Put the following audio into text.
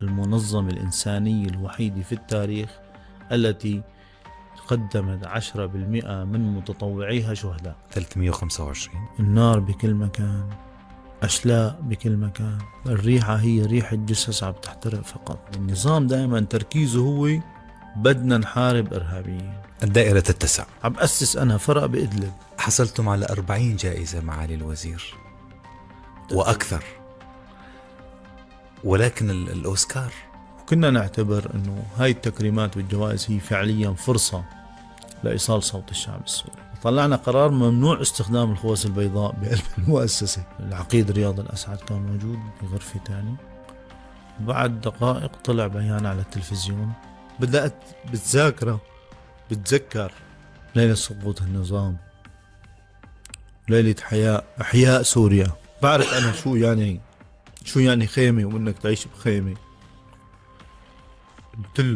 المنظمة الإنسانية الوحيدة في التاريخ التي قدمت 10% من متطوعيها شهداء. 325. النار بكل مكان، أشلاء بكل مكان، الريحة هي ريحة جثث عم تحترق فقط. النظام دائما تركيزه هو بدنا نحارب إرهابيين. الدائرة تتسع. عم أسس أنا فرق بإدلب. حصلتم على 40 جائزة معالي الوزير وأكثر، ولكن الأوسكار. وكنا نعتبر أنه هاي التكريمات والجوائز هي فعليا فرصة لإيصال صوت الشعب السوري. طلعنا قرار ممنوع استخدام الخوذ البيضاء بقلب المؤسسة. العقيد رياض الأسعد كان موجود في غرفة تاني. بعد دقائق طلع بيان على التلفزيون. بدأت بتذكر ليلة سقوط النظام، ليلة إحياء سوريا. بعرف أنا شو يعني خيمة وإنك تعيش بخيمة. قلت له